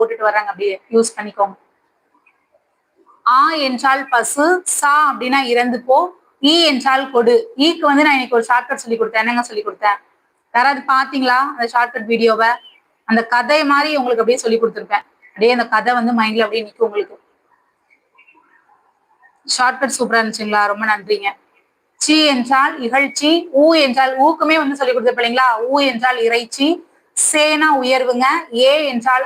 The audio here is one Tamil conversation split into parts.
போட்டுட்டு வர்றாங்க, அப்படியே யூஸ் பண்ணிக்கோங்க. ஆ என்றால் பசு, சா அப்படின்னா இறந்து போ, ஈ என்றால் கொடு. ஈக்கு வந்து நான் இன்னைக்கு ஒரு ஷார்ட்கட் சொல்லி கொடுத்தேன். என்னங்க சொல்லி கொடுத்தேன்? யாராவது பாத்தீங்களா அந்த ஷார்ட்கட் வீடியோவை? அந்த கதை மாதிரி உங்களுக்கு அப்படியே சொல்லி கொடுத்துருப்பேன். அப்படியே அந்த கதை வந்து மைண்ட்ல அப்படியே நிற்கும் உங்களுக்கு. ஷார்ட்கட் சூப்பரா இருந்துச்சுங்களா? ரொம்ப நன்றிங்க. சி என்றால் இகழ்ச்சி, ஊ என்றால் ஊக்குமே வந்து சொல்லி கொடுத்துருப்பேன் இல்லைங்களா? ஊ என்றால் இறைச்சி, சேனா உயர்வுங்க, ஏ என்றால்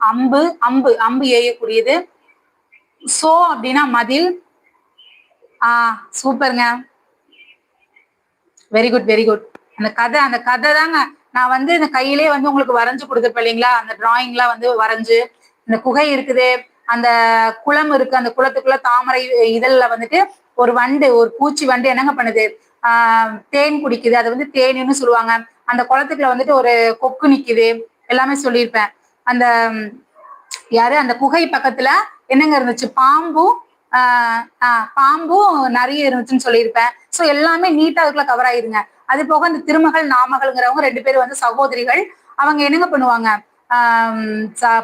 அம்பு, அம்பு அம்பு ஏயக்கூடியது, சோ அப்படின்னா மதில். சூப்பருங்க, வெரி குட் வெரி குட். அந்த கதை தாங்க நான் வந்து இந்த கையிலே வந்து உங்களுக்கு வரைஞ்சு கொடுத்துருப்பேன் இல்லைங்களா? அந்த டிராயிங்லாம் வந்து வரைஞ்சு, இந்த குகை இருக்குது, அந்த குளம் இருக்கு, அந்த குளத்துக்குள்ள தாமரை இதழ்ல வந்துட்டு ஒரு வண்டு, ஒரு பூச்சி வண்டு என்னங்க பண்ணுது, தேன் குடிக்குது, அது வந்து தேனின்னு சொல்லுவாங்க. அந்த குளத்துக்குள்ள வந்துட்டு ஒரு கொக்கு நிக்குது, எல்லாமே சொல்லியிருப்பேன். அந்த யாரு அந்த குகை பக்கத்துல என்னங்க இருந்துச்சு, பாம்பும் பாம்பும் நிறைய இருந்துச்சுன்னு சொல்லியிருப்பேன். சோ எல்லாமே நீட்டா அதுக்குள்ள கவர் ஆயிருங்க. அது போக அந்த திருமகள் நாமகள்ங்கிறவங்க 2 பேரும் வந்து சகோதரிகள். அவங்க என்னங்க பண்ணுவாங்க,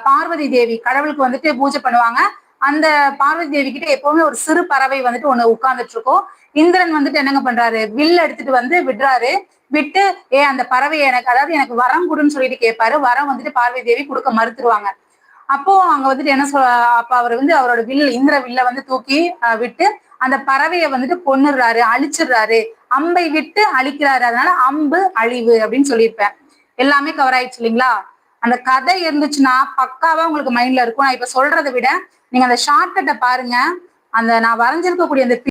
பார்வதி தேவி கடவுளுக்கு வந்துட்டு பூஜை பண்ணுவாங்க. அந்த பார்வதி தேவி கிட்ட எப்பவுமே ஒரு சிறு பறவை வந்துட்டு ஒண்ணு உட்கார்ந்துட்டு இருக்கும். இந்திரன் வந்துட்டு என்னங்க பண்றாரு, வில் எடுத்துட்டு வந்து விடுறாரு. விட்டு அந்த பறவையை எனக்கு, அதாவது எனக்கு வரம் கொடுன்னு சொல்லிட்டு கேட்பாரு. வரம் வந்துட்டு பார்வதி தேவி கொடுக்க மறுத்துருவாங்க. அப்போ அங்க வந்துட்டு என்ன அப்ப அவர் வந்து அவரோட இந்திர வில்ல வந்து தூக்கி விட்டு அந்த பறவையை வந்துட்டு கொன்னுடுறாரு, அழிச்சிடுறாரு, அம்பை விட்டு அழிக்கிறாரு. அதனால அம்பு அழிவு அப்படின்னு சொல்லியிருப்பேன். எல்லாமே கவர் ஆயிடுச்சு இல்லைங்களா? அந்த கதை இருந்துச்சுன்னா பக்காவா உங்களுக்கு மைண்ட்ல இருக்கும். நான் இப்ப சொல்றதை விட நீங்க அந்த ஷார்ட்கட்டை பாருங்க. அந்த நான் வரைஞ்சிருக்கக்கூடிய அந்த